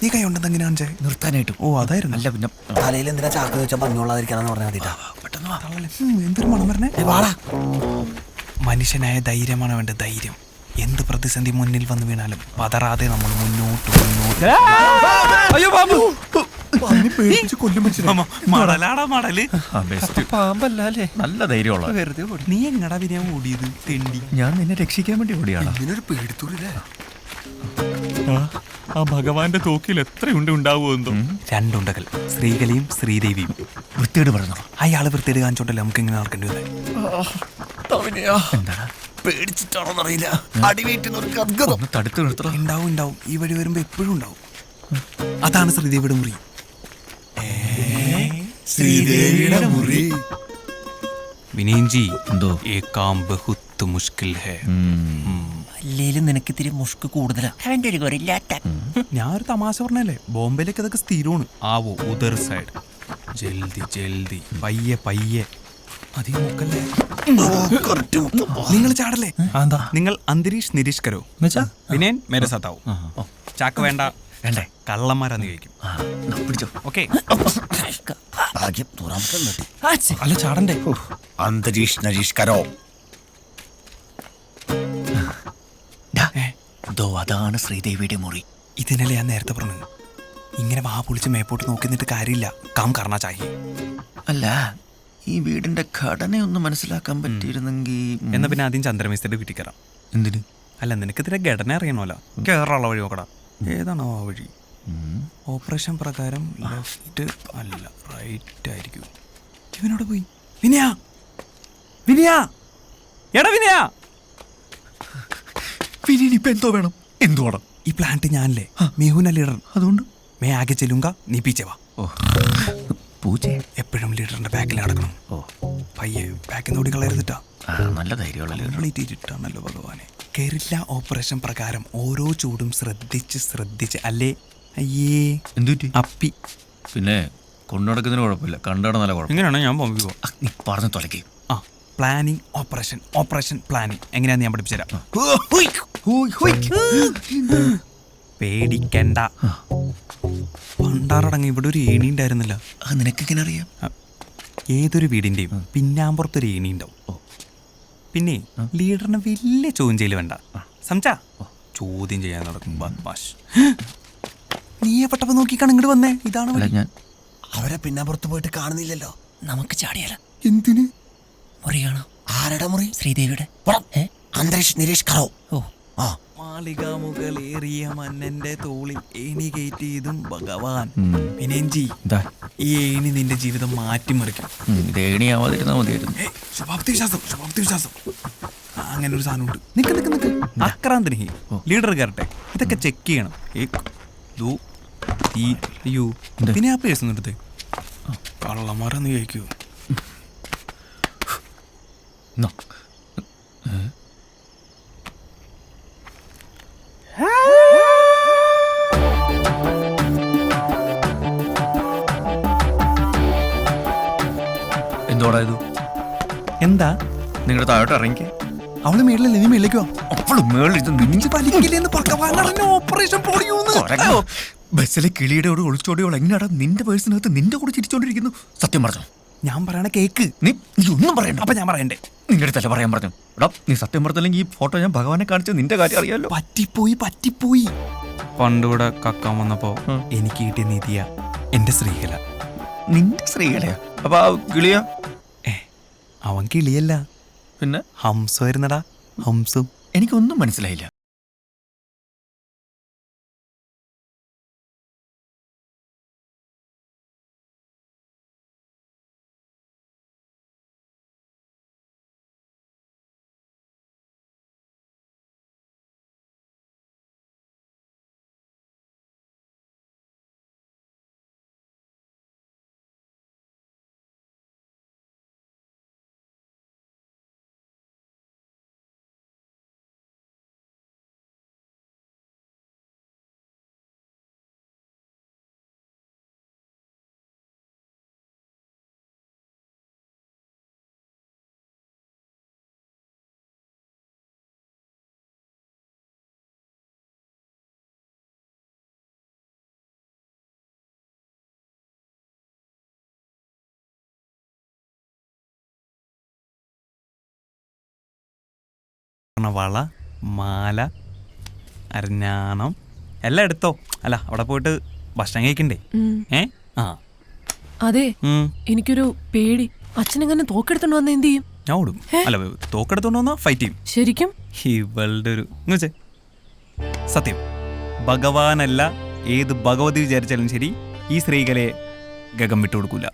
നീ കൈ ഉണ്ടെന്ന് എങ്ങനെയാ കാണിച്ചേ? നിർത്താനായിട്ട്. ഓ അതായിരുന്നു. അല്ല പിന്നെ തലയിൽ എന്തിനാ ചാക്ക് വെച്ചാൽ ഭംഗിയുള്ളതായിരിക്കാന്ന് പറഞ്ഞാൽ മതിട്ടാ. പെട്ടെന്ന് വാ. എന്തൊരു മണം പറഞ്ഞേ. മനുഷ്യനായ ധൈര്യമാണ് വേണ്ടത്. ധൈര്യം. എന്ത് പ്രതിസന്ധി മുന്നിൽ വന്ന് വീണാലും പതറാതെ നമ്മൾ മുന്നോട്ട്. അയ്യോ ബാബു, മടലാടാ മടല്. പാമ്പല്ലേ? നല്ല ധൈര്യമുള്ള. വെറുതെ നീ എങ്ങടാ പിന്നെ ഓടിയത്? തെണ്ടി. ഞാൻ നിന്നെ രക്ഷിക്കാൻ വേണ്ടി ഓടിയാണ്. ഇതിനൊരു പേടിത്തൂരില്ലേ? ആ ഭഗവാന്റെ തോക്കിൽ എത്രയുണ്ട് ഉണ്ടാവുമെന്തോ. രണ്ടുണ്ടകൾ, ശ്രീകലയും ശ്രീദേവിയും. വൃത്തിയോട് പറഞ്ഞു. അയാള് വൃത്തിയോട് കാണിച്ചോണ്ടല്ലേ നമുക്ക് ഇങ്ങനെ നടക്കേണ്ടി വന്നേ. എന്താ പേടിച്ചിട്ടാണോന്നറിയില്ല. തടുത്തു നിർത്തണം. ഉണ്ടാവും. ഈ വഴി വരുമ്പോ എപ്പോഴും ഉണ്ടാവും. അതാണ് ശ്രീദേവിയുടെ മുറി. ശ്രീദേവിയുടെ മുറി. വിനയൻജി, എന്തോ ഏ കാം ബഹുത്ത് മുഷ്കിൽ ഹേ. അല്ലേലും നിനക്ക് ഇത്തിരി മുഷ്ക് കൂടുതലാ. ഞാനൊരു തമാശ പറഞ്ഞല്ലേ. ബോംബെയിലേക്ക് അതൊക്കെ സ്ഥിരമാണ്. ആവോ ഉദർ സൈഡ്. ജൽദി പയ്യെ. അധികം മുക്കല്ലേ. നിങ്ങൾ ചാടല്ലേ. നിങ്ങൾ അന്തരീഷ് നിരീഷ് കരോ. വിനയൻ മേരെ സാത്താവും. ചാക്ക് വേണ്ട. വേണ്ടേ? കള്ളന്മാരാന്ന് ചോദിക്കും. ഓക്കെ. അല്ല ചാടണ്ടേ. അന്തരീഷ് നരീഷ് കരോ. അതാണ് ശ്രീദേവിയുടെ മുറി. ഇതിനല്ലേ ഞാൻ നേരത്തെ പറഞ്ഞത്. ഇങ്ങനെ വാ പൊളിച്ച് മേപ്പോട്ട് നോക്കി നിന്നിട്ട് കാര്യമില്ല. കാം കർണ ചാഹിയെ. അല്ല, ഈ വീടിന്റെ ഘടനയൊന്നും മനസ്സിലാക്കാൻ പറ്റിയിരുന്നെങ്കിൽ. എന്നാ പിന്നെ ആദ്യം ചന്ദ്രമേസ്തിയുടെ വീട്ടിൽ കയറാം. എന്തിന്? അല്ല നിനക്ക് ഇതിന്റെ ഘടന അറിയണമല്ലോ. കേറാനുള്ള വഴി നോക്കടാ. ഏതാണോ ആ വഴി? ഓപ്പറേഷൻ പ്രകാരം ലെഫ്റ്റ് അല്ല റൈറ്റ് ആയിരിക്കും. ഇവനോട് പോയി. വിനയ എടാ വിനയ. ഇപ്പൊ എന്തോ വേണം? എന്തു വേണം? ഈ പ്ലാന്റ് ഞാനല്ലേ, മേഹുന ലീഡർ. അതുകൊണ്ട് മേ ആകെ ചെല്ലുങ്ക, നീ പീച്ചെ വാ. പൂച്ച എപ്പോഴും ലീഡറിന്റെ ബാക്കിൽ നടക്കണം. പയ്യെ ബാക്കിൽ നിന്ന് ഓടിക്കളയരുതിട്ടാ. നല്ല ധൈര്യമുള്ള ഇട്ടാണല്ലോ ഭഗവാനെ. കേറില്ല. ഓപ്പറേഷൻ പ്രകാരം ഓരോ ചൂടും ശ്രദ്ധിച്ച് അല്ലേ. അയ്യേ എന്തുറ്റി അപ്പി. പിന്നെ കൊണ്ടുനടക്കുന്നതിന് കുഴപ്പമില്ല, കണ്ടാണ് നല്ല കുഴപ്പം. ഇങ്ങനെയാണോ ഞാൻ പോകുമ്പോ? നീ പറഞ്ഞു തുലയ്ക്ക്. പ്ലാനിങ് ഓപ്പറേഷൻ പ്ലാനിങ് എങ്ങനെയാന്ന് ഞാൻ പഠിപ്പിച്ചുതരാം. പേടിക്കണ്ട. പണ്ടാറടങ്ങി ഇവിടെ ഒരു ഏണി ഉണ്ടായിരുന്നില്ല. നിനക്കെങ്ങനെ അറിയാം? ഏതൊരു വീടിന്റെയും പിന്നാമ്പുറത്തൊരു ഏണി ഉണ്ടാവും. പിന്നെ ലീഡറിന് വലിയ ചോദ്യം ചെയ്യൽ വേണ്ട. സംസാ ചോദ്യം ചെയ്യാൻ നടക്കും. നീ എപ്പെട്ടപ്പോ നോക്കിക്കാണ് ഇങ്ങോട്ട് വന്നേ. ഇതാണ് ഞാൻ അവരെ പിന്നാമ്പുറത്ത് പോയിട്ട് കാണുന്നില്ലല്ലോ. നമുക്ക് ചാടിയാല. എന്തിന്? മുറി കാണാം. ആരുടെ മുറി? ശ്രീദേവിയുടെ. അന്തരീഷ് നിരീഷ് കറോ. മാളിക മുകളേറിയ മന്നന്റെ തോളിൽ ഏണി കയറ്റിയതും ഭഗവാൻ. വിനയൻജി, ഈ ഏണി നിന്റെ ജീവിതം മാറ്റിമറിക്കും. ഇത് ഏണിയാവാതിരുന്നാ മതിയായിരുന്നു. ശുഭാപ്തി വിശ്വാസം. അങ്ങനെ ഒരു സാധനമുണ്ട്. നിക്ക് അക്രാന്തന് ലീഡർ കയറട്ടെ. ഇതൊക്കെ ചെക്ക് ചെയ്യണം. അയ്യോ പിന്നെ ആ പേഴ്സ് എടുത്ത് കള്ളന്മാരെന്ന് ചോദിക്കൂ. എന്തോടാ ഇത്? എന്താ നിങ്ങളുടെ താഴോട്ട് ഇറങ്ങിക്കേ. അവള് മേളിലല്ലേ, നീ മേളിലേക്കോ? അവള് മേളിൽ ഓപ്പറേഷൻ ബസ്സിലെ കിളിയുടെ ഒളിച്ചോടിയോൾ എങ്ങനെയാടാ നിന്റെ പേഴ്സിനകത്ത് നിന്റെ കൂടെ ചിരിച്ചോണ്ടിരിക്കുന്നു? സത്യം പറഞ്ഞു. ഞാൻ പറയണ കേക്ക്. നീ ഒന്നും പറയണ്ട. അപ്പൊ ഞാൻ പറയണ്ടേ? നിന്റെ അടുത്തല്ല പറയാൻ പറഞ്ഞു. എടാ നീ സത്യം പറഞ്ഞില്ലെങ്കിൽ ഈ ഫോട്ടോ ഞാൻ ഭഗവാനെ കാണിച്ച നിന്റെ കാര്യം അറിയാലോ. പറ്റിപ്പോയി. പണ്ടിവിടെ കക്കാൻ വന്നപ്പോ എനിക്ക് കിട്ടിയ നിധിയ എന്റെ ശ്രീകല. നിന്റെ ശ്രീകലയാ? അപ്പൊ ആ കിളിയാ? അവൻ കിളിയല്ല, പിന്നെ ഹംസമായിരുന്നടാ. ഹംസും. എനിക്കൊന്നും മനസ്സിലായില്ല. വള, മാല, അരഞ്ഞാണം എല്ലാം എടുത്തോ. അല്ല അവിടെ പോയിട്ട് ഭക്ഷണം കഴിക്കണ്ടേ? ആ അതെ, ഉം. എനിക്കൊരു പേടി. അച്ഛനെങ്ങനെ തോക്കെടുത്തോണ്ട് വന്ന എന്ത് ചെയ്യും? ഞാൻ ഓടും. അല്ല തോക്കെടുത്തോണ്ട് വന്നാ ഫൈറ്റ് ചെയ്യും. ശരിക്കും? ഇവളുടെ ഒരു ഇങ്ങോച്ചേ സത്യം, ഭഗവാനല്ല ഏത് ഭഗവതി വിചാരിച്ചാലും ശരി ഈ സ്ത്രീകളെ ഗഗം വിട്ടുകൊടുക്കൂല.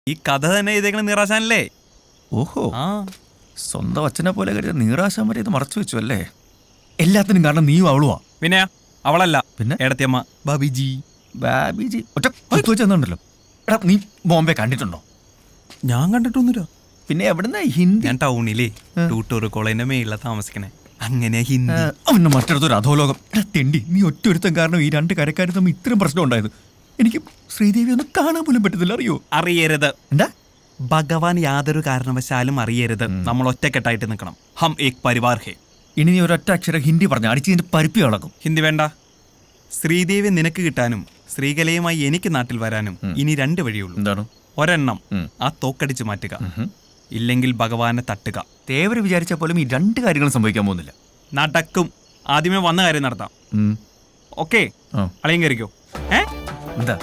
ഈ കഥ തന്നെ ഇതേക്കണം നിറാശാനല്ലേ? ഓഹോ, ആ സ്വന്തം അച്ഛനെ പോലെ കരുതിയ നീറാശാൻ വരെ ഇത് മറച്ചു വെച്ചു അല്ലേ? എല്ലാത്തിനും കാരണം നീയും അവളുവാ. പിന്നെ അവളല്ല, പിന്നെ എടത്തിയമ്മ ബാബിജി. ബാബിജി ഒറ്റ കുത്തു വെച്ചെന്നുണ്ടല്ലോ. എടാ നീ ബോംബെ കണ്ടിട്ടുണ്ടോ? ഞാൻ കണ്ടിട്ടൊന്നുമില്ല. പിന്നെ എവിടുന്ന ഹിന്ദി? ഞാൻ ടൗണിലേ ടൂട്ടൂർ കോളേജിന്റെ മേളിലാ താമസിക്കണേ. അങ്ങനെ ഹിന്ദി. അവന് മറ്റൊരു അധോലോകം. എടാ തെണ്ടി, നീ ഒറ്റൊരുത്തം കാരണം ഈ രണ്ട് കരക്കാരും തമ്മിൽ ഇത്രയും പ്രശ്നം ഉണ്ടായത്. എനിക്ക് ശ്രീദേവി ഒന്ന് കാണാൻ പോലും പറ്റത്തില്ല, അറിയോ? അറിയരുത്. എന്താ? ഭഗവാൻ യാതൊരു കാരണവശാലും അറിയരുത്. നമ്മൾ ഒറ്റക്കെട്ടായിട്ട് നിൽക്കണം. ഹം ഏക് പരിവാർ ഹേ. ഇനി നീ ഒരൊറ്റ അക്ഷരം ഹിന്ദി പറഞ്ഞ അടിച്ചതിന്റെ പരിപ്പി കളക്കും. ഹിന്ദി വേണ്ട. ശ്രീദേവി നിനക്ക് കിട്ടാനും ശ്രീകലയുമായി എനിക്ക് നാട്ടിൽ വരാനും ഇനി 2 വഴിയുള്ളൂ. എന്താണ്? ഒരെണ്ണം ആ തോക്കടിച്ച് മാറ്റുക, ഇല്ലെങ്കിൽ ഭഗവാനെ തട്ടുക. തേവര് വിചാരിച്ച പോലും ഈ 2 കാര്യങ്ങളും സംഭവിക്കാൻ പോകുന്നില്ല. നടക്കും. ആദ്യമേ വന്ന കാര്യം നടത്താം. ഓക്കെ, അളിയൻ കയറിക്കോ. എന്താ?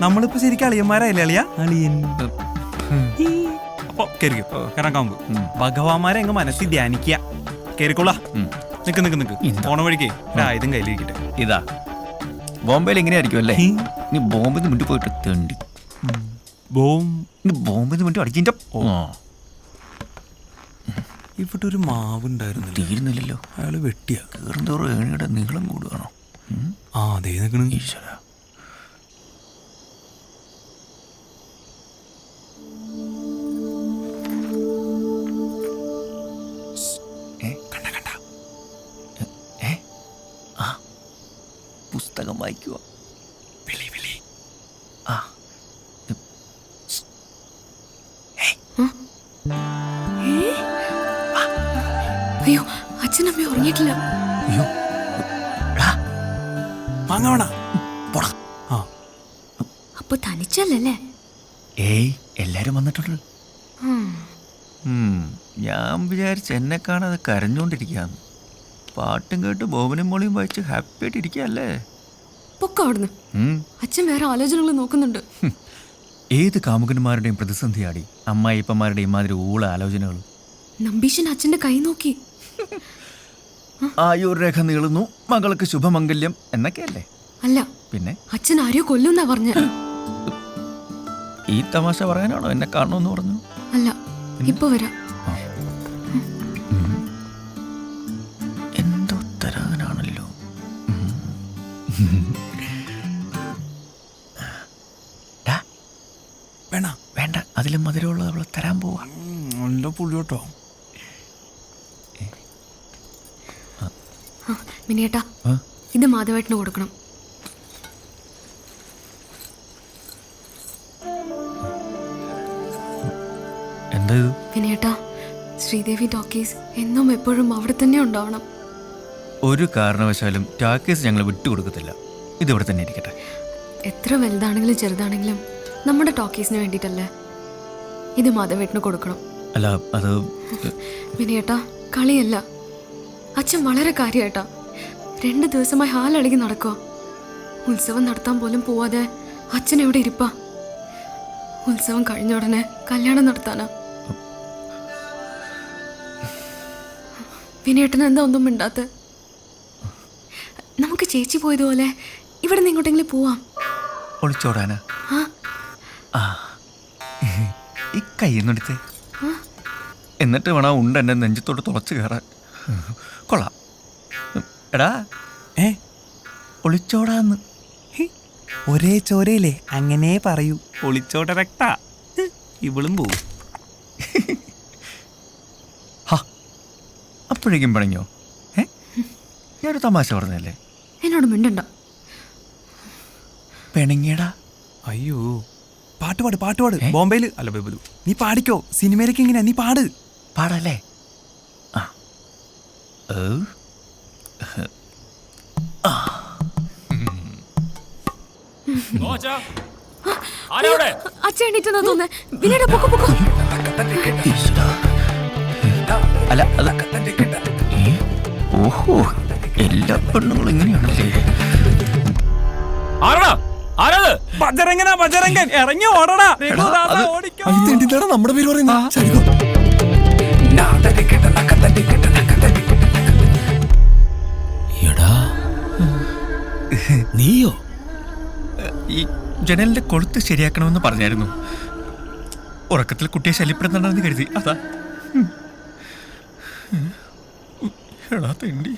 നമ്മളിപ്പോ ശരിക്കും അളിയന്മാരായില്ലേ? അളിയ അളിയൻ. അപ്പൊ കയറിക്കോ. കയറാൻ ഭഗവാന്മാരെ അങ്ങ് മനസ്സിൽ ധ്യാനിക്കുക. കയറിക്കോളാ. നിക്ക് പോണ വഴിക്ക് ആയുധം കയ്യിലിരിക്കട്ടെ. ഇതാ ബോംബെയിൽ എങ്ങനെയായിരിക്കും അല്ലേ? നീ ബോംബെന്ന് മുന്നിൽ പോയിട്ട് തേണ്ടി ബോംബെന്ന് മുന്നിൽ അടിച്ചിന്റെ ഇവിടെ ഒരു മാവുണ്ടായിരുന്നു, തീരുന്നില്ലല്ലോ. അയാള് വെട്ടിയാ. കയറുന്തോറും ഏണിയുടെ നീളം കൂടുകയാണോ? ആ അതേ നിൽക്കണ. ഈശ്വര, പുസ്തകം വായിക്കുക. അയ്യോ, അച്ഛനമ്മ ഉറങ്ങിയിട്ടില്ല. അയ്യോ വാങ്ങണ. അപ്പൊ തനിച്ചല്ലേ? ഏയ്, എല്ലാരും വന്നിട്ടുണ്ട്. ഞാൻ വിചാരിച്ച എന്നെ കാണാതെ കരഞ്ഞോണ്ടിരിക്കാന്ന്. പാട്ടും കേട്ട് ബോബനും മോളിയും വായിച്ച് ഹാപ്പി ആയിട്ട് ഇരിക്കല്ലേ? പൊക്ക അവിടുന്ന്. അച്ഛൻ വേറെ ആലോചനകൾ നോക്കുന്നുണ്ട്. ഏത് കാമുകന്മാരുടെയും പ്രതിസന്ധിയാടി അമ്മായിപ്പന്മാരുടെയും മാതിരി ഊള ആലോചനകൾ. നമ്പീശൻ അച്ഛന്റെ കൈ നോക്കി. ആയുർരേഖ നീളുന്നു, മകൾക്ക് ശുഭമംഗല്യം എന്നൊക്കെയല്ലേ? അല്ല, പിന്നെ അച്ഛൻ ആരെയോ കൊല്ലുന്നാ പറഞ്ഞ. ഈ തമാശ പറയാനാണോ എന്നെ കാണണമെന്ന് പറഞ്ഞു? അല്ല, ഇപ്പൊ വരാം. എന്തോ തരാനാണല്ലോ. വേണ വേണ്ട, അതിലും മധുരമുള്ളത് അവളെ തരാൻ പോവാ. നല്ല പുള്ളിയോട്ടോ. മിനിയേട്ടാ, ഇത് മാധവേട്ടന് കൊടുക്കണം. എന്താ ഇത്? മിനിയേട്ടാ, ശ്രീദേവി ടോക്കീസ് എന്നും എപ്പോഴും അവിടെ തന്നെ ഉണ്ടാവണം. ഒരു കാരണവശാലും ടാക്കീസ് ഞങ്ങൾ വിട്ടുകൊടുക്കത്തില്ല. ഇതിവിടെ തന്നെ ഇരിക്കട്ടെ. എത്ര വലുതാണെങ്കിലും ചെറുതാണെങ്കിലും നമ്മുടെ ടോക്കീസിന് വേണ്ടിയിട്ടല്ലേ. ഇത് മാധവേട്ടന് കൊടുക്കണം. അല്ല, അത് മിനിയേട്ടാ, കളിയല്ല. അച്ഛൻ വളരെ കാര്യമായിട്ടാ 2 ദിവസമായി ഹാലളകി നടക്കുക. ഉത്സവം നടത്താൻ പോലും പോവാതെ അച്ഛൻ എവിടെ ഇരിപ്പാ? ഉത്സവം കഴിഞ്ഞ ഉടനെ കല്യാണം നടത്താനാ. വിനേട്ടന് എന്താ ഒന്നും മിണ്ടാത്ത? നമുക്ക് ചേച്ചി പോയതുപോലെ ഇവിടെ നിന്ന് ഇങ്ങോട്ടെങ്കിലും പോവാം. ഒളിച്ചോടാനാ? ഈ കയ്യെന്നെടുത്തേ, എന്നിട്ട് വേണം ഉണ്ട് എന്നെ നെഞ്ചത്തോട്ട് തുളച്ച് കയറാൻ. കൊള്ളാം. എടാ, ഒളിച്ചോടാന്ന്. ഒരേ ചോരയില്ലേ അങ്ങനെ പറയൂ. ഒളിച്ചോട്ട രക്ത ഇവളും പോവും. അപ്പോഴേക്കും പണിഞ്ഞോ? ഞാനൊരു തമാശ പറഞ്ഞല്ലേ. എന്നോട് മിണ്ടണ്ട. പിണങ്ങിയടാ. അയ്യോ പാട്ട് ബോംബെയില് അല്ല ബബലു നീ പാടിക്കോ. സിനിമയിലേക്ക് എങ്ങനെയാ നീ പാട്. പാടല്ലേ? അച്ഛൻ എണീറ്റെന്നാ തോന്നേ. വിനയുടെ പൊക്കോ പൊക്കോ. അല്ല അത് ഓഹോ എല്ലാ പെണ്ണുങ്ങളും ഇങ്ങനെയാണല്ലേ. ബജരംഗൻ ഇറങ്ങി ഓടടാ. എന്താണ് നമ്മുടെ പേര് പറയുന്നത്? ശരിക്കോ? നീയോ? ഈ ജനലിന്റെ കൊളുത്ത് ശരിയാക്കണമെന്ന് പറഞ്ഞായിരുന്നു. ഉറക്കത്തിൽ കുട്ടിയെ ശല്യപ്പെടുന്നുണ്ടെന്ന് കരുതി. അതാ. എടാ തെണ്ടി.